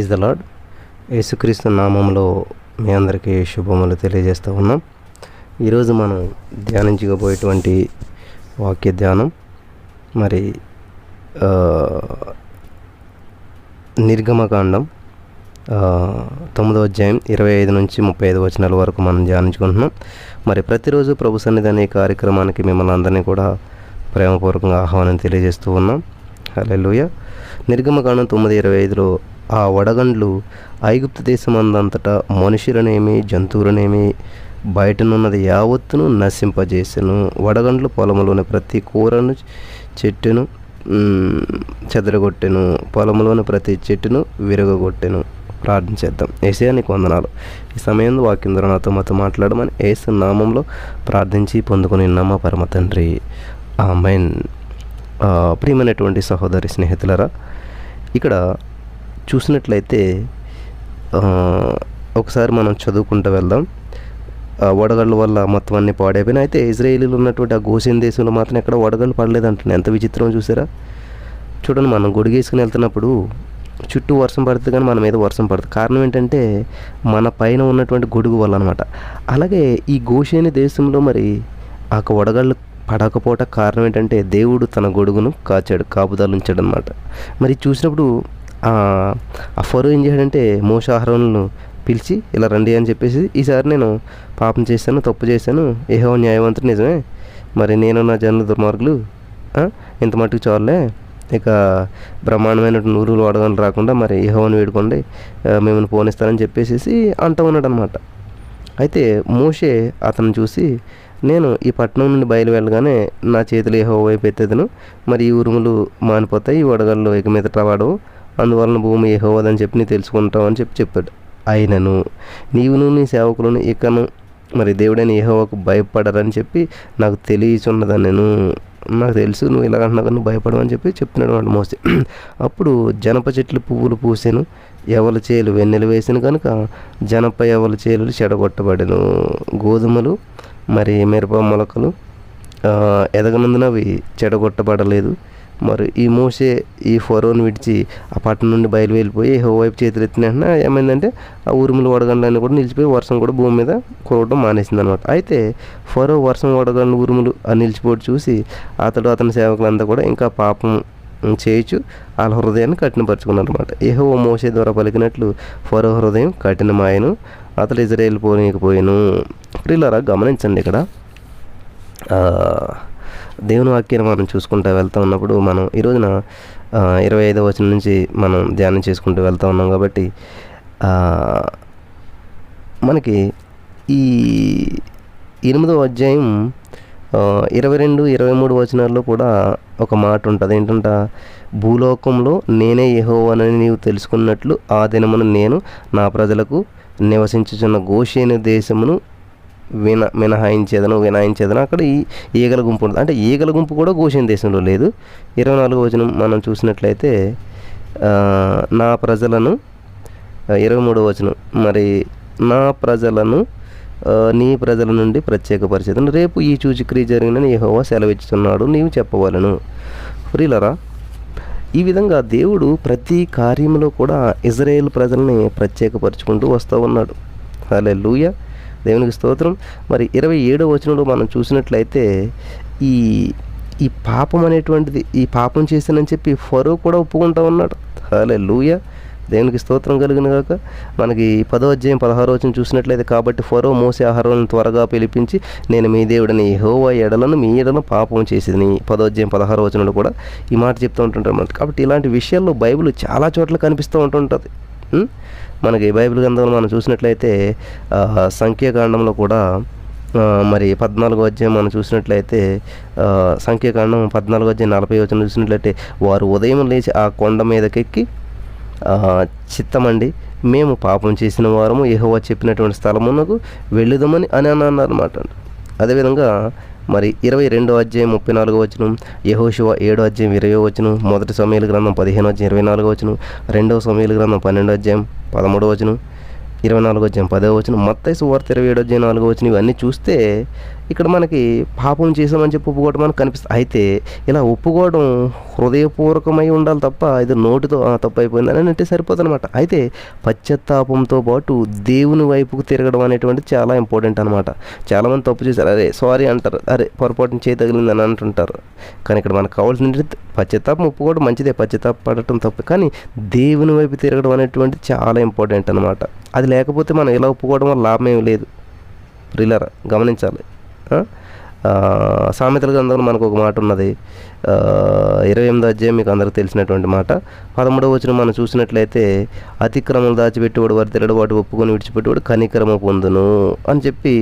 Praise the lord. యేసుక్రీస్తు నామంలో మీ అందరికీ శుభములు తెలియజేస్తూ ఉన్నాం. ఈరోజు మనం ధ్యానించబోయేటువంటి వాక్య ధ్యానం మరి నిర్గమకాండం 9వ అధ్యాయం 25 నుంచి 35 వచనాల వరకు మనం ధ్యానించుకుంటున్నాం. మరి ప్రతిరోజు ప్రభు సన్నిధి అనే కార్యక్రమానికి మిమ్మల్ని అందరినీ కూడా ప్రేమపూర్వకంగా ఆహ్వానం తెలియజేస్తూ ఉన్నాం. హల్లెలూయా. నిర్గమకాండం 9:25లో ఆ వడగండ్లు ఐగుప్తు దేశమందంతటా మనుషులనేమి జంతువులనేమి బయటనున్నది యావత్తును నశింపజేసెను. వడగండ్లు పొలములోని ప్రతి కూరను చెట్టును చెదరగొట్టెను, పొలంలోని ప్రతి చెట్టును విరగొట్టెను. ప్రార్థన చేద్దాం. యేసయ్యా నీకు వందనాలు. ఈ సమయంలో వాక్యం ద్వారా మాతో మాట్లాడమని యేసు నామంలో ప్రార్థించి పొందుకుని నమ్మ పరమ తండ్రి, ఆమేన్. ప్రియమైనటువంటి సహోదరి స్నేహితులరా, ఇక్కడ చూసినట్లయితే ఒకసారి మనం చదువుకుంటూ వెళ్దాం. వడగళ్ళ వల్ల మొత్తం అన్నీ పాడైపోయినాయి. అయితే ఇజ్రాయేలీలు ఉన్నటువంటి ఆ గోషెన్ దేశంలో మాత్రం ఎక్కడ వడగళ్ళు పడలేదంటున్నాయి. ఎంత విచిత్రం చూసారా. చూడండి, మనం గొడుగేసుకుని వెళ్తున్నప్పుడు చుట్టూ వర్షం పడుతుంది కానీ మన మీద వర్షం పడుతుంది. కారణం ఏంటంటే మన పైన ఉన్నటువంటి గొడుగు వల్ల అనమాట. అలాగే ఈ గోషేని దేశంలో మరి ఆ వడగళ్ళు పడకపోవట కారణం ఏంటంటే దేవుడు తన గొడుగును కాపుదలు ఉంచాడు అనమాట. మరి చూసినప్పుడు ఆ ఫరో ఏం చేశాడంటే మోషే అహరోనులను పిలిచి ఇలా రండి అని చెప్పేసి, ఈసారి నేను పాపం చేశాను, తప్పు చేశాను, యెహోవా న్యాయవంతుడు నిజమే, మరి నేను నా జనులు దుర్మార్గులు, ఇంత మట్టుకు చాలులే, ఇక బ్రహ్మాండమైన నూరులు వడగళ్ళు రాకుండా మరి యెహోవాను వేడుకోండి, మిమ్మల్ని పోనిస్తానని చెప్పేసి అంటూ ఉన్నాడు అనమాట. అయితే మోషే అతను చూసి, నేను ఈ పట్టణం నుండి బయలు వెళ్ళగానే నా చేతులు యెహోవా వైపు ఎత్తేదను, మరి ఈ ఉరుములు మానిపోతాయి, ఈ వడగళ్ళు ఇక మీద రావడవు, అందువలన భూమి యెహోవాదని చెప్పి నీ తెలుసుకుంటావు అని చెప్పాడు. అయినను నీవును నీ సేవకులను ఇకను మరి దేవుడైన యెహోవాకు భయపడరని చెప్పి నాకు తెలియచున్నదని నాకు తెలుసు, నువ్వు ఇలాగంటున్నా కానీ భయపడమని చెప్పి చెప్తున్నాడు వాడు మోసే. అప్పుడు జనప చెట్లు పువ్వులు పూసాను, ఎవల చేలు వెన్నెలు వేసాను కనుక జనప ఎవల చేలు చెడగొట్టబడెను. గోధుమలు మరి మిరప మొలకలు ఎదగనందున అవి చెడగొట్టబడలేదు. మరి ఈ మోసే ఈ ఫరోను విడిచి ఆ పట్టణం నుండి వెళ్ళిపోయి యెహోవా వైపు చేతులు ఎత్తిన వెంటనే ఏమైందంటే ఆ ఉరుములు వడగండ్లన్నీ కూడా నిలిచిపోయి వర్షం కూడా భూమి మీద కురవడం మానేసింది అనమాట. అయితే ఫరో వర్షం వడగండ్లు ఉరుములు నిలిచిపోయి చూసి అతని సేవకులంతా కూడా ఇంకా పాపం చేయొచ్చు వాళ్ళ హృదయాన్ని కఠినపరుచుకున్నారు అనమాట. యెహోవా మోసే ద్వారా పలికినట్లు ఫరో హృదయం కఠినమాయను, అతడు ఇజ్రాయేలు పోనీకపోయాను. ప్రియులారా, గమనించండి, ఇక్కడ దేవుని వాక్యాన్ని మనం చూసుకుంటూ వెళ్తూ ఉన్నప్పుడు మనం ఈ రోజున 25వ వచనం నుంచి మనం ధ్యానం చేసుకుంటూ వెళ్తూ ఉన్నాం. కాబట్టి మనకి ఈ 8వ అధ్యాయం 22, 23 వచనాల్లో కూడా ఒక మాట ఉంటుంది. ఏంటంట, భూలోకంలో నేనే యెహోవానని నీవు తెలుసుకున్నట్లు ఆ దినమున నేను నా ప్రజలకు నివసించుచున్న గోషేను దేశమును వినాయించేదను. అక్కడ ఈ ఈగల గుంపు ఉంటుంది. అంటే ఈగల గుంపు కూడా గోషేను దేశంలో లేదు. 24వ వచనం మనం చూసినట్లయితే నా ప్రజలను, 23వ వచనం, మరి నా ప్రజలను నీ ప్రజల నుండి ప్రత్యేకపరిచేదను, రేపు ఈ సూచక్రియ జరిగినని యెహోవా సెలవిచ్చుతున్నాడు, నీవు చెప్పవలెను. ప్రియులారా, ఈ విధంగా దేవుడు ప్రతి కార్యంలో కూడా ఇజ్రాయేల్ ప్రజల్ని ప్రత్యేకపరుచుకుంటూ వస్తూ ఉన్నాడు. హల్లెలూయా, దేవునికి స్తోత్రం. మరి 27వ వచనంలో మనం చూసినట్లయితే ఈ పాపం అనేటువంటిది, ఈ పాపం చేశానని చెప్పి ఫరో కూడా ఒప్పుకుంటూ ఉన్నాడు. హల్లెలూయా, దేవునికి స్తోత్రం కలిగిన గాక. మనకి 10వ అధ్యాయం 16వ వచనం చూసినట్లయితే, కాబట్టి ఫరో మోసే అహరోనును త్వరగా పిలిపించి నేను మీ దేవుడని యెహోవా ఎడలను మీ ఎడలను పాపం చేసేది. 10వ అధ్యాయం 16వ వచనంలో కూడా ఈ మాట చెప్తూ ఉంటుంటారు అన్నమాట. కాబట్టి ఇలాంటి విషయాల్లో బైబిల్ చాలా చోట్ల కనిపిస్తూ ఉంటుంటుంది. మనకి బైబిల్ గ్రంథంలో మనం చూసినట్లయితే సంఖ్యాకాండంలో కూడా మరి 14వ అధ్యాయం మనం చూసినట్లయితే సంఖ్యాకాండం 14వ అధ్యాయం 40వ వచనం చూసినట్లయితే, వారు ఉదయం లేచి ఆ కొండ మీదకెక్కి చిత్తమండి మేము పాపం చేసిన వారము యెహోవా చెప్పినటువంటి స్థలమునకు వెళ్ళుదామని అన్నారన్నమాట. అదేవిధంగా మరి 22వ అధ్యాయం 34వ వచనం, యెహోషువ 7వ అధ్యాయం 20వ వచనం, 1 సమూయేలు గ్రంథం 15వ అధ్యాయం 24వ వచనం, 2వ సమూయేలు గ్రంథం 12వ అధ్యాయం 13వ వచనం, 24వ అధ్యాయం 10వ వచనం, మత్తయి సువార్త 27వ అధ్యాయం 4వ వచనం, ఇవన్నీ చూస్తే ఇక్కడ మనకి పాపం చేసామని చెప్పి ఒప్పుకోవడం మనకు కనిపిస్తుంది. అయితే ఇలా ఒప్పుకోవడం హృదయపూర్వకమై ఉండాలి తప్ప ఇది నోటితో తప్పు అయిపోయిందని అంటే సరిపోతుందన్నమాట. అయితే పశ్చాత్తాపంతో పాటు దేవుని వైపుకు తిరగడం అనేటువంటిది చాలా ఇంపార్టెంట్ అనమాట. చాలామంది తప్పు చేశారు, అరే సారీ అంటారు, అరే పొరపాటున చేయి తగిలిందని అంటుంటారు. కానీ ఇక్కడ మనకు కావాల్సిన పశ్చాత్తాపం ఒప్పుకోవడం మంచిదే, పశ్చాత్తాపడటం తప్పు, కానీ దేవుని వైపు తిరగడం అనేటువంటిది చాలా ఇంపార్టెంట్ అనమాట. అది లేకపోతే మనం ఇలా ఒప్పుకోవడం వల్ల లాభం ఏమి లేదు. ప్రియులారా గమనించాలి. సామెతల గ్రంథంలో మనకు ఒక మాట ఉన్నది, 28వ అధ్యాయం మీకు అందరికి తెలిసినటువంటి మాట. 13వ వచనం మనం చూసినట్లయితే, అతిక్రమలు దాచిపెట్టేవాడు వారి తెరడు వాటి ఒప్పుకొని విడిచిపెట్టేవాడు కనికరమ పొందును అని చెప్పి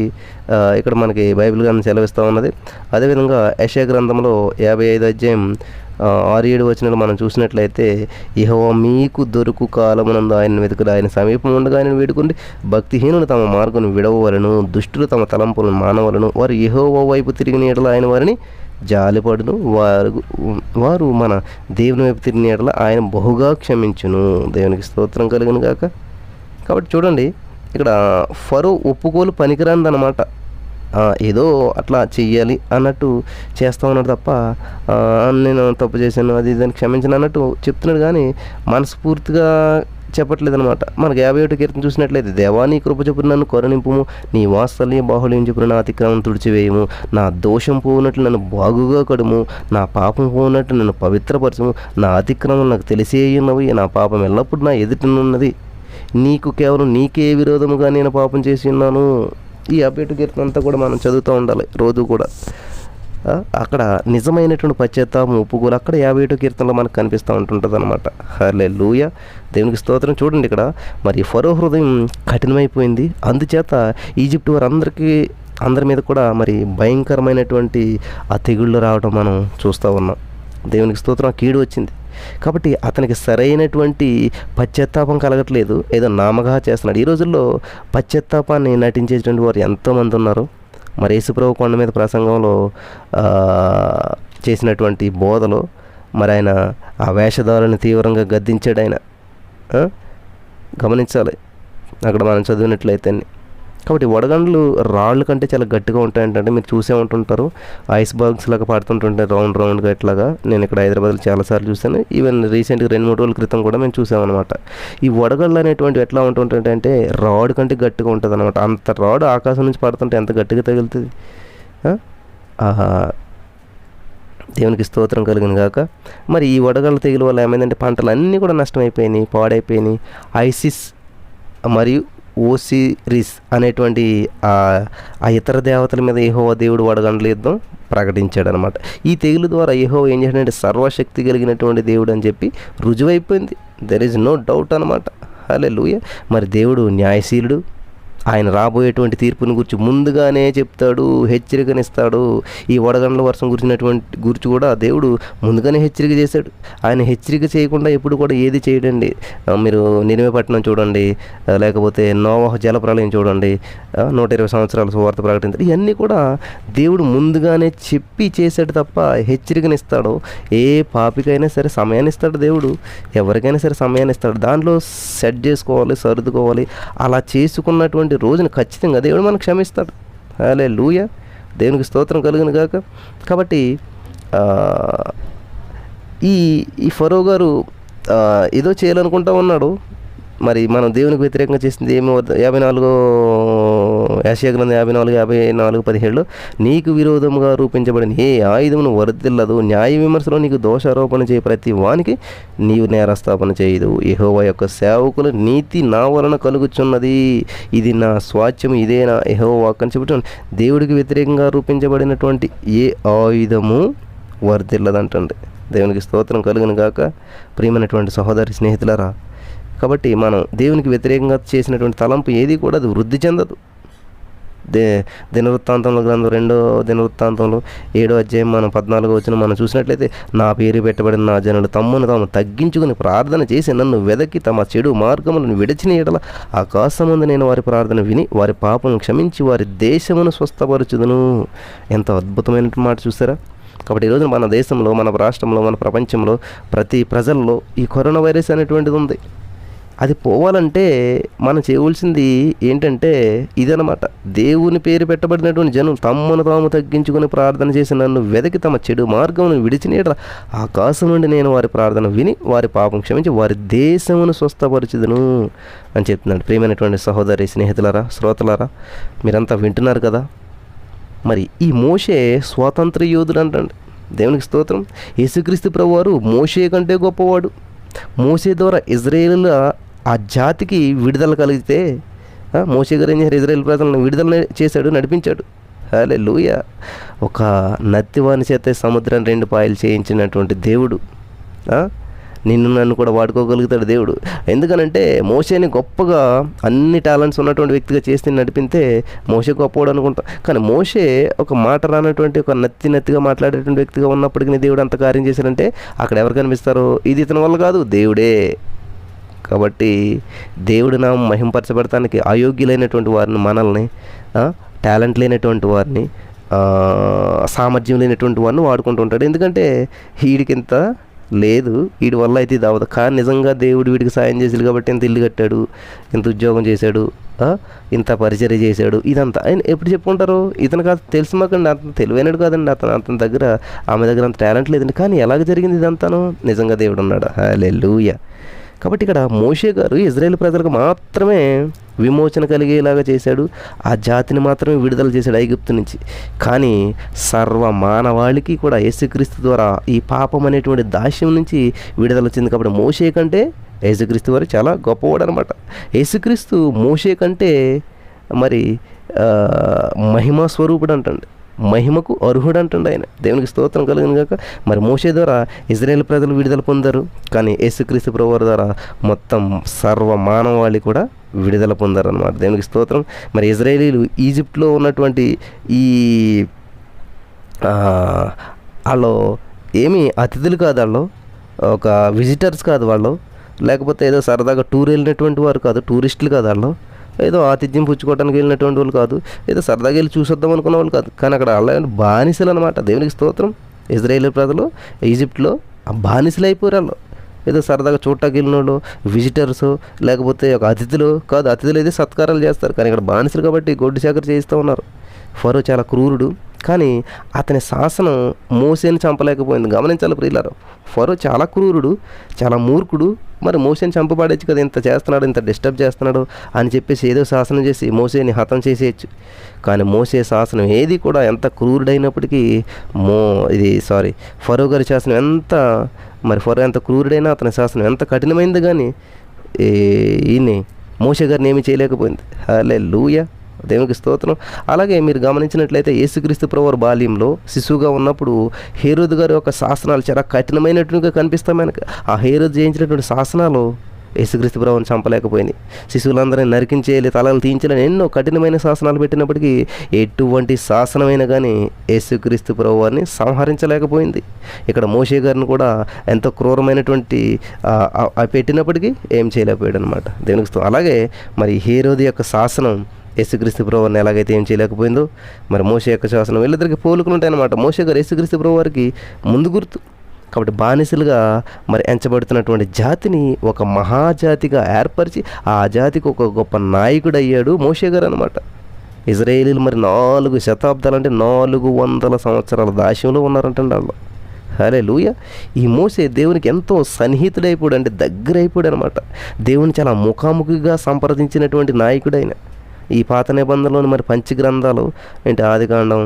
ఇక్కడ మనకి బైబిల్ గ్రంథం సెలవిస్తూ ఉన్నది. అదేవిధంగా యెషయా గ్రంథంలో 55వ అధ్యాయం 6-7 వచనాలు మనం చూసినట్లయితే, యెహోవా మీకు దొరుకు కాలమునందు ఆయన వెతుకుడు, ఆయన సమీపం ఉండగా ఆయన వేడుకుండి, భక్తిహీనులు తమ మార్గం విడవవలను, దుష్టులు తమ తలంపులను మానవలను, వారు యెహోవా వైపు తిరిగిన యెడల ఆయన వారిని జాలిపడును, వారు మన దేవుని వైపు తిరిగిన యెడల ఆయన బహుగా క్షమించును. దేవునికి స్తోత్రం కలుగును గాక. కాబట్టి చూడండి, ఇక్కడ ఫరో ఒప్పుకోలు పనికిరాందనమాట. ఏదో అట్లా చెయ్యాలి అన్నట్టు చేస్తూ ఉన్నాడు తప్ప నేను తప్పు చేశాను అది దాన్ని క్షమించను అన్నట్టు చెప్తున్నాడు, కానీ మనస్ఫూర్తిగా చెప్పట్లేదు అనమాట. మనకు 51వ కీర్తన చూసినట్లయితే, దేవా నీ కృప చొప్పున నన్ను కరుణింపుము, నీ వాత్సల్య బాహుళ్యం చొప్పున నా అతిక్రమం తుడిచివేయము, నా దోషం పోనట్లు నన్ను బాగుగా కడుము, నా పాపం పోనట్లు నన్ను పవిత్రపరచము, నా అతిక్రమం నాకు తెలిసే ఉన్నవి, నా పాపం ఎల్లప్పుడూ నా ఎదుటనున్నది, నీకు కేవలం నీకే విరోధముగా నేను పాపం చేసి ఉన్నాను. ఈ 51వ కీర్తన అంతా కూడా మనం చదువుతూ ఉండాలి రోజు కూడా. అక్కడ నిజమైనటువంటి పశ్చాత్తాపం ఒప్పుకోలు అక్కడ 51వ కీర్తనలో మనకు కనిపిస్తూ ఉంటుంటుంది అనమాట. హల్లెలూయా, దేవునికి స్తోత్రం. చూడండి, ఇక్కడ మరి ఫరో హృదయం కఠినమైపోయింది. అందుచేత ఈజిప్ట్ అందరి మీద కూడా మరి భయంకరమైనటువంటి ఆ తెగుళ్ళు రావడం మనం చూస్తూ ఉన్నాం. దేవునికి స్తోత్రం. కీడు వచ్చింది కాబట్టి అతనికి సరైనటువంటి పశ్చాత్తాపం కలగట్లేదు, ఏదో నామగా చేస్తున్నాడు. ఈ రోజుల్లో పశ్చాత్తాపాన్ని నటించేటువంటి వారు ఎంతోమంది ఉన్నారు. మరి యేసుప్రభు కొండ మీద ప్రసంగంలో చేసినటువంటి బోధలో మరి ఆయన ఆ వేషధారులను తీవ్రంగా గద్దించాడు ఆయన. గమనించాలి అక్కడ మనం చదివినట్లయితే. కాబట్టి వడగండ్లు రాళ్ళు కంటే చాలా గట్టిగా ఉంటాయంటే మీరు చూసే ఉంటుంటారు. ఐస్ బాక్స్ లాగా పడుతుంటుంటాయి రౌండ్గా ఇట్లాగా. నేను ఇక్కడ హైదరాబాద్లో చాలాసార్లు చూసాను. ఈవెన్ రీసెంట్గా 2-3 రోజుల క్రితం కూడా మేము చూసామన్నమాట. ఈ వడగళ్ళు అనేటువంటివి ఎట్లా ఉంటుంటాయంటే రాడ్ కంటే గట్టిగా ఉంటుంది అనమాట. అంత రాడ్ ఆకాశం నుంచి పడుతుంటే ఎంత గట్టిగా తగులుతుంది. దేవునికి స్తోత్రం కలిగిన గాక. మరి ఈ వడగళ్ళ తెగుల వల్ల ఏమైందంటే పంటలు అన్నీ కూడా నష్టమైపోయినాయి, పాడైపోయినాయి. ఐసిస్ మరియు ఓసిరిస్ అనేటువంటి ఆ ఇతర దేవతల మీద యెహోవా దేవుడు వడగండ్ల యుద్ధం ప్రకటించాడు అనమాట. ఈ తెగులు ద్వారా యెహోవా ఏం చేశాడంటే సర్వశక్తి కలిగినటువంటి దేవుడు అని చెప్పి రుజువైపోయింది. దెర్ ఈజ్ నో డౌట్ అనమాట. హల్లెలూయా. మరి దేవుడు న్యాయశీలుడు. ఆయన రాబోయేటువంటి తీర్పుని గురించి ముందుగానే చెప్తాడు, హెచ్చరికనిస్తాడు. ఈ వడగండ్ల వర్షం గురించి కూడా దేవుడు ముందుగానే హెచ్చరిక చేశాడు. ఆయన హెచ్చరిక చేయకుండా ఎప్పుడు కూడా ఏది చేయడండి. మీరు నినివే పట్టణం చూడండి, లేకపోతే నోవహు జలప్రలయం చూడండి, 120 సంవత్సరాల సువార్త ప్రకటించాడు. ఇవన్నీ కూడా దేవుడు ముందుగానే చెప్పి చేశాడు తప్ప హెచ్చరికనిస్తాడు. ఏ పాపికైనా సరే సమయాన్ని ఇస్తాడు దేవుడు, ఎవరికైనా సరే సమయాన్ని ఇస్తాడు. దాంట్లో సెట్ చేసుకోవాలి, సర్దుకోవాలి. అలా చేసుకున్నటువంటి రోజున ఖచ్చితంగా దేవుడు మనకు క్షమిస్తాడు. హల్లెలూయా, దేవునికి స్తోత్రం కలుగును గాక. కాబట్టి ఈ ఫరో గారు ఏదో చేయాలనుకుంటా ఉన్నాడు. మరి మనం దేవునికి వ్యతిరేకంగా చేసింది ఏమి 54 యెషయా గ్రంథం 54:17 నీకు విరోధముగా రూపించబడిన ఏ ఆయుధమును వర్ధిల్లదు, న్యాయ విమర్శలో నీకు దోషారోపణ చేయ ప్రతి వానికి నీవు నేరస్థాపన చేయదు. యెహోవా యొక్క సేవకుల నీతి నా వలన కలుగుచున్నది, ఇది నా స్వాస్థ్యం, ఇదే నా యెహోవా అని చెప్పి దేవుడికి వ్యతిరేకంగా రూపించబడినటువంటి ఏ ఆయుధము వర్ధిల్లదంటండి. దేవునికి స్తోత్రం కలుగును గాక. ప్రియమైనటువంటి సహోదరి స్నేహితులారా, కాబట్టి మనం దేవునికి వ్యతిరేకంగా చేసినటువంటి తలంపు ఏది కూడా అది వృద్ధి చెందదు. దినవృత్తాంతంలో గ్రంథం 2వ దినవృత్తాంతంలో 7వ అధ్యాయం మనం 14వ వచనం మనం చూసినట్లయితే, నా పేరు పెట్టబడిన నా జనులు తమ్మును తాము తగ్గించుకుని ప్రార్థన చేసి నన్ను వెదకి తమ చెడు మార్గములను విడిచిన యెడల ఆకాశమందు నేను వారి ప్రార్థన విని వారి పాపను క్షమించి వారి దేశమును స్వస్థపరచుదును. ఎంత అద్భుతమైన మాట చూసారా. కాబట్టి ఈరోజు మన దేశంలో, మన రాష్ట్రంలో, మన ప్రపంచంలో ప్రతి ప్రజల్లో ఈ కరోనా వైరస్ అనేటువంటిది ఉంది. అది పోవాలంటే మనం చేయవలసింది ఏంటంటే ఇదనమాట, దేవుని పేరు పెట్టబడినటువంటి జనులు తమను తాము తగ్గించుకొని ప్రార్థన చేసి నన్ను వెదకి తమ చెడు మార్గమును విడిచిన ఆకాశం నుండి నేను వారి ప్రార్థన విని వారి పాపం క్షమించి వారి దేశమును స్వస్థపరచుదును అని చెప్తున్నాడు. ప్రియమైనటువంటి సహోదరి, స్నేహితులారా, శ్రోతలారా, మీరంతా వింటున్నారు కదా. మరి ఈ మోషే స్వాతంత్ర యోధుడు అంటండి. దేవునికి స్తోత్రం. యేసుక్రీస్తు ప్రభువారు మోషే కంటే గొప్పవాడు. మోషే ద్వారా ఇజ్రాయేలుల ఆ జాతికి విడుదల కలిగితే మోషే గారు ఏం చేశారు? ఇజ్రాయేల్ ప్రజలను విడుదల చేశాడు, నడిపించాడు. హల్లెలూయా. ఒక నత్తివాని చేత సముద్రాన్ని 2 పాయలు చేయించినటువంటి దేవుడు నిన్ను నన్ను కూడా వాడుకోగలుగుతాడు దేవుడు. ఎందుకనంటే మోషేని గొప్పగా అన్ని టాలెంట్స్ ఉన్నటువంటి వ్యక్తిగా చేసి నడిపితే మోషే గొప్పవాడు అనుకుంటాం. కానీ మోషే ఒక మాట రానటువంటి ఒక నత్తిగా మాట్లాడేటువంటి వ్యక్తిగా ఉన్నప్పటికీ దేవుడు అంత కార్యం చేశారంటే అక్కడ ఎవరు కనిపిస్తారో ఇది ఇతని వల్ల కాదు, దేవుడే. కాబట్టి దేవుడు నామం మహింపరచబడటానికి అయోగ్యులైనటువంటి వారిని, మనల్ని, టాలెంట్ లేనటువంటి వారిని, సామర్థ్యం లేనటువంటి వారిని వాడుకుంటూ ఉంటాడు. ఎందుకంటే వీడికింత లేదు, వీడి వల్ల అయితే ఇది అవ్వదు. కానీ నిజంగా దేవుడు వీడికి సాయం చేశాడు కాబట్టి ఇంత ఇల్లు కట్టాడు, ఇంత ఉద్యోగం చేశాడు, ఇంత పరిచర్య చేశాడు. ఇదంతా ఆయన ఎప్పుడు చెప్పుకుంటారు? ఇతను కాదు తెలుసు మాకండి, అంత తెలివైనడు కాదండి, అతని దగ్గర ఆమె దగ్గర అంత టాలెంట్ లేదండి. కానీ ఎలాగ జరిగింది ఇదంతాను? నిజంగా దేవుడు ఉన్నాడు. హల్లెలూయా. కాబట్టి ఇక్కడ మోషే గారు ఇజ్రాయేల్ ప్రజలకు మాత్రమే విమోచన కలిగేలాగా చేశాడు, ఆ జాతిని మాత్రమే విడుదల చేశాడు ఐగుప్తు నుంచి. కానీ సర్వ మానవాళికి కూడా యేసుక్రీస్తు ద్వారా ఈ పాపం అనేటువంటి దాస్యం నుంచి విడుదల వచ్చింది. కాబట్టి మోషే కంటే యేసుక్రీస్తు వారు చాలా గొప్పవాడు అనమాట. యేసుక్రీస్తు మోషే కంటే మరి మహిమా స్వరూపుడు అంటండి, మహిమకు అర్హుడు అంటుండే ఆయన. దేవునికి స్తోత్రం కలిగిన కాక మరి మోషే ద్వారా ఇజ్రాయేల్ ప్రజలు విడుదల పొందారు, కానీ యేసుక్రీస్తు ప్రభువారి ద్వారా మొత్తం సర్వ మానవాళి కూడా విడుదల పొందారు అన్నమాట. దేవునికి స్తోత్రం. మరి ఇజ్రాయేలీలు ఈజిప్ట్లో ఉన్నటువంటి ఈ వాళ్ళు ఏమీ అతిథులు కాదు, వాళ్ళు ఒక విజిటర్స్ కాదు, వాళ్ళు లేకపోతే ఏదో సరదాగా టూర్ వెళ్ళినటువంటి వారు కాదు, టూరిస్టులు కాదు, వాళ్ళు ఏదో ఆతిథ్యం పుచ్చుకోవడానికి వెళ్ళినటువంటి వాళ్ళు కాదు, ఏదో సరదాగా వెళ్ళి చూసొద్దాం అనుకున్న వాళ్ళు కాదు. కానీ అక్కడ అలా బానిసలు అనమాట. దేవునికి స్తోత్రం. ఇజ్రాయేల్ ప్రజలు ఈజిప్ట్లో బానిసలు అయిపోయారు. వాళ్ళు ఏదో సరదాగా చూడటానికి వెళ్ళిన వాళ్ళు, విజిటర్స్, లేకపోతే ఒక అతిథులు కాదు. అతిథులు అయితే సత్కారాలు చేస్తారు, కానీ ఇక్కడ బానిసలు కాబట్టి గొడ్డు చాకరీ చేస్తూ ఉన్నారు. ఫరో చాలా క్రూరుడు, కానీ అతని శాసనం మోసేని చంపలేకపోయింది. గమనించాలి ప్రియులారా, ఫరో చాలా క్రూరుడు, చాలా మూర్ఖుడు. మరి మోసేని చంపబడేచ్చు కదా, ఇంత చేస్తున్నాడు, ఇంత డిస్టర్బ్ చేస్తున్నాడు అని చెప్పేసి ఏదో శాసనం చేసి మోసేని హతం చేసేయచ్చు. కానీ మోసే శాసనం ఏది కూడా ఎంత క్రూరుడైనప్పటికీ ఫరో గారి శాసనం ఎంత ఫరో ఎంత క్రూరుడైనా అతని శాసనం ఎంత కఠినమైంది, కానీ ఈయన్ని మోసే గారిని ఏమీ చేయలేకపోయింది. హల్లెలూయా. దేవునికి స్తోత్రం. అలాగే మీరు గమనించినట్లయితే యేసుక్రీస్తు ప్రభువారు బాల్యంలో శిశువుగా ఉన్నప్పుడు హేరోదు గారి యొక్క శాసనాలు చాలా కఠినమైనట్టుగా కనిపిస్తాయి మనకు. ఆ హేరోదు చేయించినటువంటి శాసనాలు యేసుక్రీస్తు ప్రభువుని చంపలేకపోయింది. శిశువులందరినీ నరికించేయాలి, తలలు తీయించాలని ఎన్నో కఠినమైన శాసనాలు పెట్టినప్పటికీ ఎటువంటి శాసనమైనా కానీ యేసుక్రీస్తు ప్రభువారిని సంహరించలేకపోయింది. ఇక్కడ మోషే గారిని కూడా ఎంతో క్రూరమైనటువంటి పెట్టినప్పటికీ ఏం చేయలేకపోయాడు అనమాట. దేవునికి అలాగే మరి హేరోదు యొక్క శాసనం యేసుక్రీస్తు ప్రభువారిని ఎలాగైతే ఏం చేయలేకపోయిందో, మరి మోషే యొక్క శాసనం వీళ్ళిద్దరికి పోలుకులు ఉంటాయన్నమాట. మోషే గారు యేసుక్రీస్తు ప్రభువారికి ముందు గుర్తు. కాబట్టి బానిసలుగా మరి ఎంచబడుతున్నటువంటి జాతిని ఒక మహాజాతిగా ఏర్పరిచి ఆ జాతికి ఒక గొప్ప నాయకుడు అయ్యాడు మోషే గారు అనమాట. ఇజ్రాయేలీలు మరి 4 శతాబ్దాలు అంటే 400 సంవత్సరాల దాస్యంలో ఉన్నారంటండి వాళ్ళు. హల్లెలూయా. ఈ మోషే దేవునికి ఎంతో సన్నిహితుడైపోయాడు, అంటే దగ్గర అయిపోయాడు అనమాట. దేవుని చాలా ముఖాముఖిగా సంప్రదించినటువంటి నాయకుడు ఆయన. ఈ పాత నిబంధనలోని మరి పంచగ్రంథాలు ఏంటి, ఆదికాండం,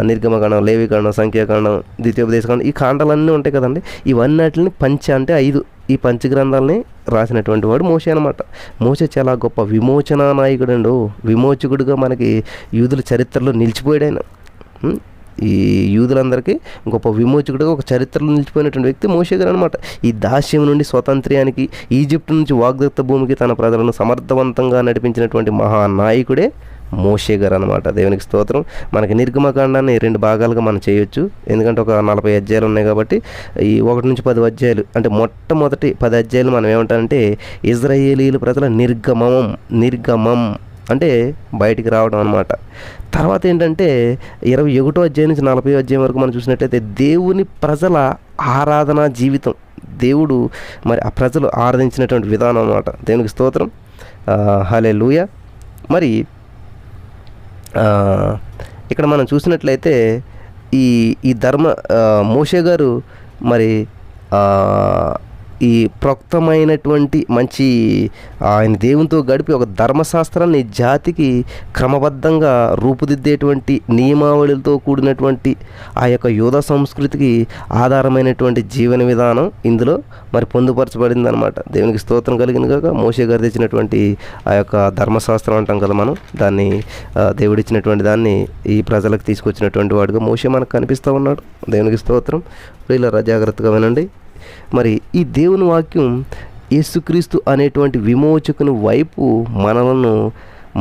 నిర్గమకాండం, లేవికాండం, సంఖ్యాకాండం, ద్వితీయోపదేశకాండం, ఈ కాండాలన్నీ ఉంటాయి కదండి. ఇవన్నిటిని అంటే 5 ఈ పంచగ్రంథాలని రాసినటువంటి వాడు మోషే అనమాట. మోషే చాలా గొప్ప విమోచన నాయకుడు అండి, విమోచకుడుగా మనకి యూదుల చరిత్రలో నిలిచిపోయాడు ఆయన. ఈ యూదులందరికీ గొప్ప విమోచకుడుగా ఒక చరిత్రలో నిలిచిపోయినటువంటి వ్యక్తి మోషే గారు అనమాట. ఈ దాస్యం నుండి స్వతంత్ర్యానికి, ఈజిప్ట్ నుంచి వాగ్దత్త భూమికి తన ప్రజలను సమర్థవంతంగా నడిపించినటువంటి మహానాయకుడే మోషే గారు అనమాట. దేవునికి స్తోత్రం. మనకి నిర్గమకాండాన్ని 2 భాగాలుగా మనం చేయొచ్చు, ఎందుకంటే ఒక 40 అధ్యాయాలు ఉన్నాయి కాబట్టి. ఈ 1 నుంచి 10 అధ్యాయాలు అంటే మొట్టమొదటి 10 అధ్యాయాలు మనం ఏమంటామంటే ఇజ్రాయేలీల ప్రజల నిర్గమం అంటే బయటికి రావడం అనమాట. తర్వాత ఏంటంటే 21వ అధ్యాయం నుంచి 40వ అధ్యాయం వరకు మనం చూసినట్లయితే దేవుని ప్రజల ఆరాధనా జీవితం దేవుడు మరి ఆ ప్రజలు ఆరాధించినటువంటి విధానం అన్నమాట. దేవునికి స్తోత్రం. హల్లెలూయా. మరి ఇక్కడ మనం చూసినట్లయితే ఈ ఈ మోషే గారు మరి ఈ ప్రోక్తమైనటువంటి మంచి ఆయన దేవునితో గడిపి ఒక ధర్మశాస్త్రాన్ని జాతికి క్రమబద్ధంగా రూపుదిద్దేటువంటి నియమావళితో కూడినటువంటి ఆ యొక్క యూదా సంస్కృతికి ఆధారమైనటువంటి జీవన విధానం ఇందులో మరి పొందుపరచబడింది అనమాట. దేవునికి స్తోత్రం కలిగిన కాక మోషే గారు తెచ్చినటువంటి ఆ యొక్క ధర్మశాస్త్రం అంటాం కదా మనం, దాన్ని దేవుడిచ్చినటువంటి దాన్ని ఈ ప్రజలకు తీసుకొచ్చినటువంటి వాడుగా మోషే మనకు కనిపిస్తూ ఉన్నాడు. దేవునికి స్తోత్రం. ప్రియులారా, జాగ్రత్తగా వినండి. మరి ఈ దేవుని వాక్యం యేసుక్రీస్తు అనేటువంటి విమోచకుని వైపు మనలను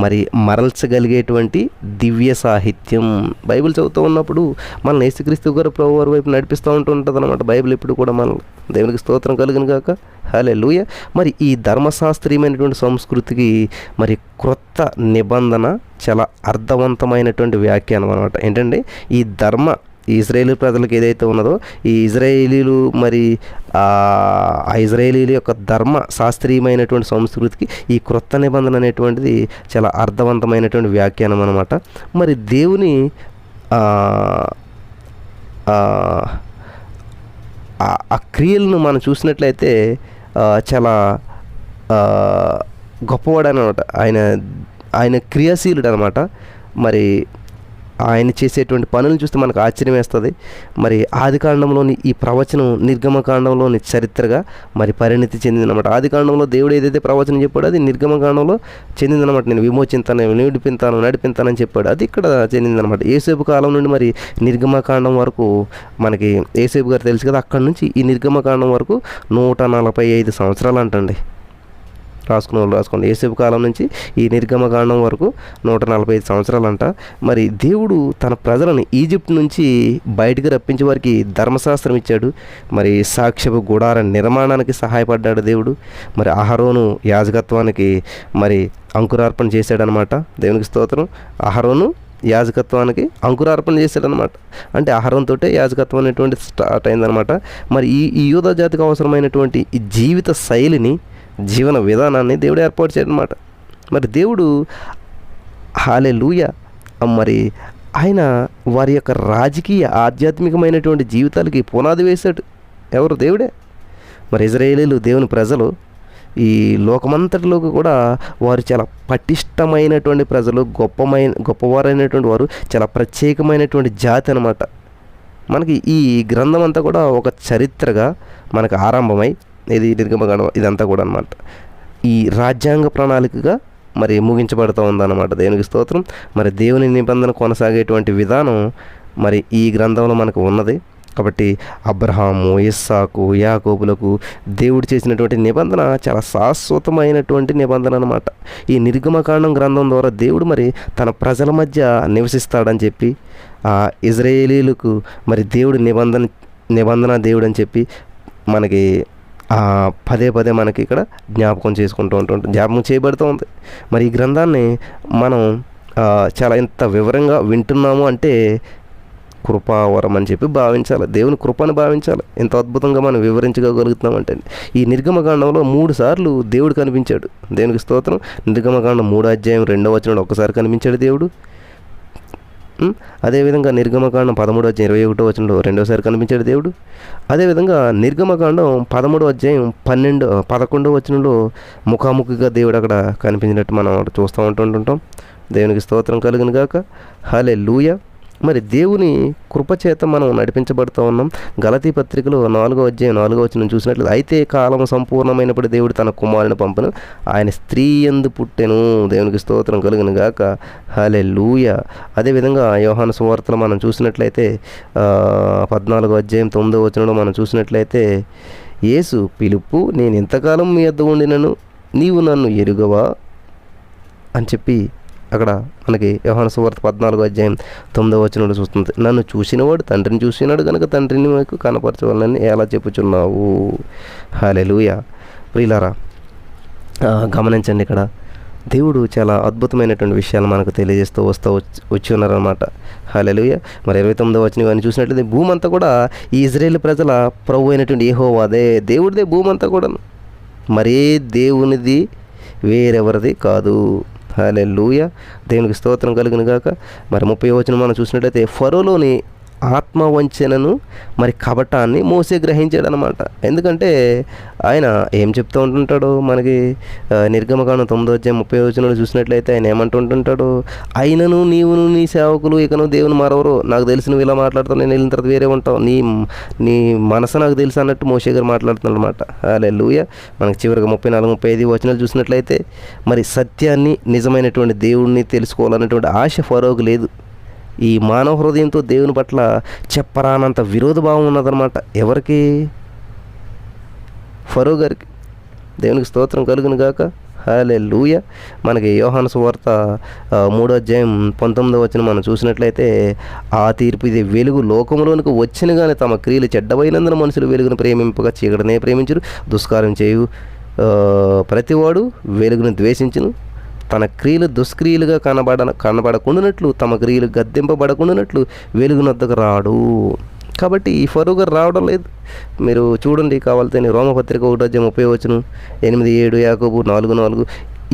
మరి మరల్చగలిగేటువంటి దివ్య సాహిత్యం. బైబిల్ చదువుతూ ఉన్నప్పుడు మనల్ని యేసుక్రీస్తు గారు ప్రభు వారి వైపు నడిపిస్తూ ఉంటుంది అనమాట. బైబిల్ ఎప్పుడు కూడా మనం దేవునికి స్తోత్రం కలిగిన కాక హల్లెలూయా. మరి ఈ ధర్మశాస్త్రీయమైనటువంటి సంస్కృతికి మరి క్రొత్త నిబంధన చాలా అర్థవంతమైనటువంటి వ్యాఖ్యానం అనమాట. ఏంటంటే ఈ ఇజ్రాయేలీ ప్రజలకు ఏదైతే ఉన్నదో ఈ ఇజ్రాయేలీలు మరి ఆ ఇజ్రాయేలీల యొక్క ధర్మ శాస్త్రీయమైనటువంటి సంస్కృతికి ఈ క్రొత్త నిబంధన అనేటువంటిది చాలా అర్థవంతమైనటువంటి వ్యాఖ్యానం అనమాట. మరి దేవుని ఆ క్రియలను మనం చూసినట్లయితే చాలా గొప్పవాడు అనమాట. ఆయన క్రియాశీలుడు అనమాట. మరి ఆయన చేసేటువంటి పనులను చూస్తే మనకు ఆశ్చర్యం వేస్తుంది. మరి ఆదికాండంలోని ఈ ప్రవచనం నిర్గమకాండంలోని చరిత్రగా మరి పరిణతి చెందిందనమాట. ఆదికాండంలో దేవుడు ఏదైతే ప్రవచనం చెప్పాడో అది నిర్గమకాండంలో చెందిందనమాట. నేను విమోచింతాను, నడిపింతానని చెప్పాడు, అది ఇక్కడ చెందిందనమాట. యేసేపు కాలం నుండి మరి నిర్గమకాండం వరకు మనకి యేసేపు గారు తెలుసు కదా, అక్కడి నుంచి ఈ నిర్గమకాండం వరకు 145 సంవత్సరాలు అంటండి. రాసుకోండి. యేసేపు కాలం నుంచి ఈ నిర్గమకాండం వరకు 145 సంవత్సరాలు అంట. మరి దేవుడు తన ప్రజలను ఈజిప్ట్ నుంచి బయటికి రప్పించే వారికి ధర్మశాస్త్రం ఇచ్చాడు. మరి సాక్ష్యపు గుడార నిర్మాణానికి సహాయపడ్డాడు దేవుడు. మరి అహరోను యాజకత్వానికి మరి అంకురార్పణ చేశాడనమాట. దేవునికి స్తోత్రం. అహరోను యాజకత్వానికి అంకురార్పణ చేశాడనమాట. అంటే అహరోన్తోటే యాజకత్వం అనేటువంటి స్టార్ట్ అయిందనమాట. మరి ఈ యూదా జాతికి అవసరమైనటువంటి ఈ జీవిత శైలిని, జీవన విధానాన్ని దేవుడు ఏర్పాటు చేయడనమాట. మరి దేవుడు హల్లెలూయా మరి ఆయన వారి యొక్క రాజకీయ ఆధ్యాత్మికమైనటువంటి జీవితాలకి పునాది వేశాడు. ఎవరు? దేవుడే. మరి ఇజ్రాయేలీలు దేవుని ప్రజలు ఈ లోకమంతటిలోకి కూడా వారు చాలా పటిష్టమైనటువంటి ప్రజలు, గొప్పవారైనటువంటి వారు, చాలా ప్రత్యేకమైనటువంటి జాతి అనమాట. మనకి ఈ గ్రంథం అంతా కూడా ఒక చరిత్రగా మనకు ఆరంభమై ఇది నిర్గమకాండం ఇదంతా కూడా అనమాట ఈ రాజ్యాంగ ప్రణాళికగా మరి ముగించబడుతూ ఉందన్నమాట. దేవునికి స్తోత్రం. మరి దేవుని నిబంధన కొనసాగేటువంటి విధానం మరి ఈ గ్రంథంలో మనకు ఉన్నది. కాబట్టి అబ్రహాము, ఇస్సాకు, యాకోబులకు దేవుడు చేసినటువంటి నిబంధన చాలా శాశ్వతమైనటువంటి నిబంధన అనమాట. ఈ నిర్గమకాండం గ్రంథం ద్వారా దేవుడు మరి తన ప్రజల మధ్య నివసిస్తాడని చెప్పి ఇజ్రాయేలీలకు మరి దేవుడు నిబంధన దేవుడు అని చెప్పి మనకి పదే మనకి ఇక్కడ జ్ఞాపకం చేయబడుతూ ఉంది. మరి ఈ గ్రంథాన్ని మనం చాలా ఇంత వివరంగా వింటున్నాము అంటే కృపావరం అని చెప్పి భావించాలి. దేవుని కృపను భావించాలి. ఎంత అద్భుతంగా మనం వివరించగలుగుతున్నామంటే ఈ నిర్గమకాండంలో 3 సార్లు దేవుడు కనిపించాడు. దేవునికి స్తోత్రం. నిర్గమకాండం 3వ అధ్యాయం 2వ వచనంలో ఒకసారి కనిపించాడు దేవుడు. అదేవిధంగా నిర్గమకాండం 13వ అధ్యాయం 21వ వచనంలో రెండోసారి కనిపించాడు దేవుడు. అదేవిధంగా నిర్గమకాండం 13వ అధ్యాయం 11వ వచనంలో ముఖాముఖిగా దేవుడు అక్కడ కనిపించినట్టు మనం చూస్తూ ఉంటుంటాం. దేవునికి స్తోత్రం కలుగును గాక. హల్లెలూయా. మరి దేవుని కృపచేత మనం నడిపించబడుతూ ఉన్నాం. గలతీ పత్రికలో 4వ అధ్యాయం 4వ వచనం చూసినట్లయితే, అయితే కాలం సంపూర్ణమైనప్పుడు దేవుడు తన కుమారుని పంపను, ఆయన స్త్రీ యందు పుట్టెను. దేవునికి స్తోత్రం కలుగును గాక. హల్లెలూయా. అదేవిధంగా యోహాను సువార్తలో మనం చూసినట్లయితే 14వ అధ్యాయం 9వ వచనంలో మనం చూసినట్లయితే, యేసు పిలుపు, నేను ఎంతకాలం మీ వద్ద ఉండినను నీవు నన్ను ఎరుగవా అని చెప్పి అక్కడ మనకి యోహాను సువార్త 14వ అధ్యాయం 9వ వచనంలో చూస్తుంది. నన్ను చూసినవాడు తండ్రిని చూసినాడు కనుక తండ్రిని మీకు కనపరచవాలని ఎలా చెప్పుచున్నావు. హల్లెలూయా. ప్రియులారా, గమనించండి, ఇక్కడ దేవుడు చాలా అద్భుతమైనటువంటి విషయాలు మనకు తెలియజేస్తూ వచ్చి ఉన్నారన్నమాట. హల్లెలూయా. మరి 29వ వచనం ఇవన్నీ చూసినట్లయితే భూమి అంతా కూడా ఈ ఇజ్రాయేల్ ప్రజల ప్రభు అయినటువంటి యెహోవా అదే దేవుడిదే భూమి అంతా కూడా, మరే దేవునిది వేరెవరిది కాదు. హల్లెలూయా. దేవునికి స్తోత్రం కలుగును గాక. మరి 30వ వచనం మనం చూసినట్లయితే ఫరోలోని ఆత్మవంచనను మరి కపటాన్ని మోసే గ్రహించాడు అనమాట. ఎందుకంటే ఆయన ఏం చెప్తూ ఉంటుంటాడు మనకి నిర్గమకాండం 9వ అధ్యాయం 30వ వచనంలో చూసినట్లయితే ఆయన ఏమంటుంటాడు, అయినను నీవును నీ సేవకులు ఇకను దేవుని మరెవరు, నాకు తెలిసి నువ్వు ఇలా మాట్లాడుతావు, నేను వెళ్ళిన తర్వాత వేరే ఉంటావు, నీ మనసు నాకు తెలుసు అన్నట్టు మోషే గారు మాట్లాడుతున్నాడు అనమాట. హల్లెలూయా. మనకి చివరిగా 34, 35 వచనాలు చూసినట్లయితే మరి సత్యాన్ని నిజమైనటువంటి దేవుడిని తెలుసుకోవాలన్నటువంటి ఆశ ఫరోకు లేదు. ఈ మానవ హృదయంతో దేవుని పట్ల చెప్పరానంత విరోధ భావం ఉన్నదన్నమాట. ఎవరికి? ఫరో గారికి. దేవునికి స్తోత్రం కలుగును గాక. హల్లెలూయా. మనకి యోహాను సువార్త 3వ అధ్యాయం 19వ వచనం మనం చూసినట్లయితే ఆ తీర్పు ఇది, వెలుగు లోకంలోనికి వచ్చిన కానీ తమ క్రియలు చెడ్డమైనందున మనుషులు వెలుగును ప్రేమింపగా చీకటినే ప్రేమించురు, దుష్కార్యం చేయు ప్రతివాడు వెలుగును ద్వేషించును, తన క్రియలు దుష్క్రియలుగా కనబడకుండానట్లు తమ క్రియలు గద్దెంపబడకుండానట్లు వెలుగునొద్దకు రాడు. కాబట్టి ఈ ఫరో గారు రావడం లేదు. మీరు చూడండి కావాలితే రోమపత్రిక 1వ అధ్యాయం 30వ వచనం, 8, 7, యాకోబు 4:4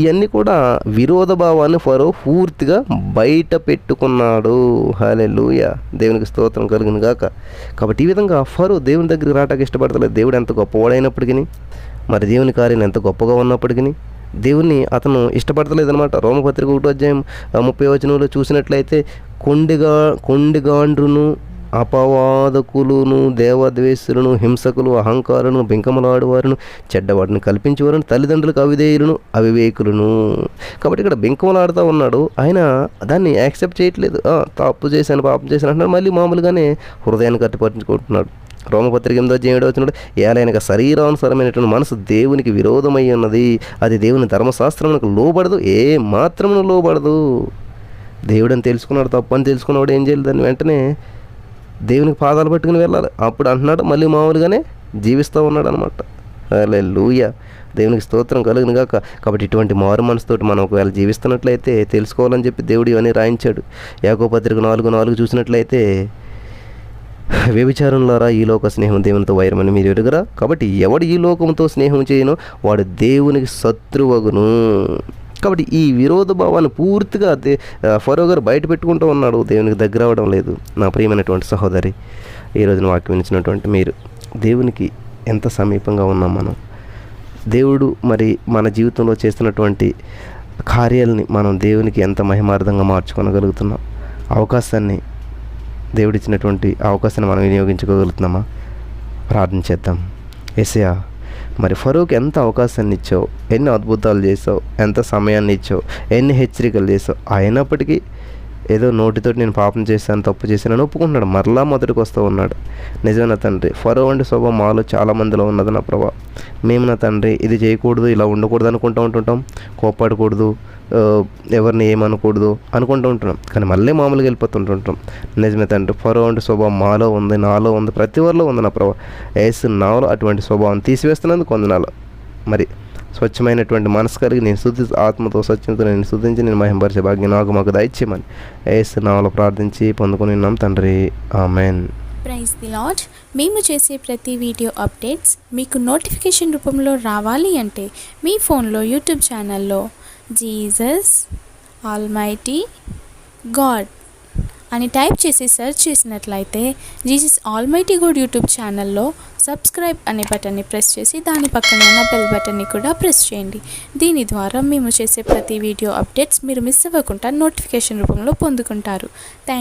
ఇవన్నీ కూడా విరోధ భావాన్ని ఫరో పూర్తిగా బయట పెట్టుకున్నాడు. హల్లెలూయా. దేవునికి స్తోత్రం కలుగును గాక. కాబట్టి ఈ విధంగా ఫరో దేవుని దగ్గరికి రావడానికి ఇష్టపడతలేదు. దేవుడు ఎంత గొప్పవాడైనప్పటికీ, మరి దేవుని కార్యం ఎంత గొప్పగా ఉన్నప్పటికీ దేవుణ్ణి అతను ఇష్టపడతలేదనమాట. రోమపత్రిక 1వ అధ్యాయం 30వ వచనంలో చూసినట్లయితే కొండిగాండ్రును అపవాదకులను దేవద్వేషులను హింసకులు అహంకారులను బింకములాడువారును చెడ్డవాడిని కల్పించేవారును తల్లిదండ్రులకు అవిధేయులను అవివేకులను. కాబట్టి ఇక్కడ బింకములాడుతూ ఉన్నాడు, ఆయన దాన్ని యాక్సెప్ట్ చేయట్లేదు. తప్పు చేశాను పాపం చేశాను అంటున్నాడు, మళ్ళీ మామూలుగానే హృదయాన్ని కట్టిపరుచుకుంటున్నాడు. రోమపత్రిక 8వ అధ్యాయం 7వ వచనంలో ఏలైనగా శరీరానుసారమైనటువంటి మనసు దేవునికి విరోధమై ఉన్నది, అది దేవుని ధర్మశాస్త్రమునకు లోబడదు, ఏ మాత్రమును లోబడదు. దేవుడని తెలుసుకున్నాడు, తప్పు అని తెలుసుకున్నవాడు ఏం చేయాలి, దాన్ని వెంటనే దేవునికి పాదాలు పట్టుకుని వెళ్ళాలి. అప్పుడు అంటున్నాడు మళ్ళీ మామూలుగానే జీవిస్తూ ఉన్నాడు అనమాట. హల్లెలూయా. దేవునికి స్తోత్రం కలుగును గాక. కాబట్టి ఇటువంటి మారు మనసుతోటి మనం ఒకవేళ జీవిస్తున్నట్లయితే తెలుసుకోవాలని చెప్పి దేవుడు ఇవన్నీ రాయించాడు. యాకోబు పత్రిక 4:4 చూసినట్లయితే వ్యభిచారంలారా ఈ లోక స్నేహం దేవునితో వైరమని మీరు ఎరుగరా, కాబట్టి ఎవడు ఈ లోకంతో స్నేహం చేయనో వాడు దేవునికి శత్రువగును. కాబట్టి ఈ విరోధ భావాన్ని పూర్తిగా ఫరో గారు బయట పెట్టుకుంటూ ఉన్నాడు, దేవునికి దగ్గర అవ్వడం లేదు. నా ప్రియమైనటువంటి సహోదరి, ఈరోజున వాక్యం వినిచినటువంటి మీరు దేవునికి ఎంత సమీపంగా ఉన్నాం మనం, దేవుడు మరి మన జీవితంలో చేస్తున్నటువంటి కార్యాలని మనం దేవునికి ఎంత మహిమార్థంగా మార్చుకోగలుగుతున్నాం, అవకాశాన్ని దేవుడిచ్చినటువంటి అవకాశాన్ని మనం వినియోగించుకోగలుగుతున్నామా? ప్రార్థన చేద్దాం. యేసయ్యా, మరి ఫరోకి ఎంత అవకాశాన్ని ఇచ్చావు, ఎన్ని అద్భుతాలు చేసావు, ఎంత సమయాన్ని ఇచ్చావు, ఎన్ని హెచ్చరికలు చేసావు, అయినప్పటికీ ఏదో నోటితోటి నేను పాపం చేశాను తప్పు చేశాను అని ఒప్పుకుంటున్నాడు, మరలా మొదటికి వస్తూ ఉన్నాడు. నిజమైన తండ్రి, ఫరో వంటి స్వభావం మాలో చాలామందిలో ఉన్నది నా ప్రభా. మేము నా తండ్రి ఇది చేయకూడదు ఇలా ఉండకూడదు అనుకుంటూ ఉంటుంటాం, కోప్పడకూడదు, ఎవరిని ఏమనకూడదు అనుకుంటూ ఉంటున్నాం, కానీ మళ్ళీ మామూలుగా వెళ్ళిపోతుంటుంటాం. నిజమే తండ్రి, ఫరో వంటి స్వభావం మాలో ఉంది, నాలో ఉంది, ప్రతి వారిలో ఉంది నా ప్రభా. యేసు నాలో అటువంటి స్వభావం తీసివేస్తున్నందుకు వందనాలు. మరి స్వచ్ఛమైనటువంటి మనసు కలిగి నేను ఆత్మతో సత్యంతో నేను స్తుతించి నేను మహింపరిచే భాగ్యం మాకు దయచేయమని యేసు నామములో ప్రార్థించి పొందుకొని ఉన్నాం తండ్రి. ఆమెన్. Praise the Lord. మేము చేసే ప్రతి వీడియో అప్డేట్స్ మీకు నోటిఫికేషన్ రూపంలో రావాలి అంటే మీ ఫోన్లో యూట్యూబ్ ఛానల్లో జీసస్ ఆల్మైటీ గాడ్ అని టైప్ చేసి సెర్చ్ చేసినట్లయితే జీసస్ ఆల్మైటీ గాడ్ యూట్యూబ్ ఛానల్లో సబ్స్క్రైబ్ అనే బటన్ని ప్రెస్ చేసి దాని పక్కన ఉన్న బెల్ బటన్ని కూడా ప్రెస్ చేయండి. దీని ద్వారా మేము చేసే ప్రతి వీడియో అప్డేట్స్ మీరు మిస్ అవ్వకుండా నోటిఫికేషన్ రూపంలో పొందుకుంటారు. థ్యాంక్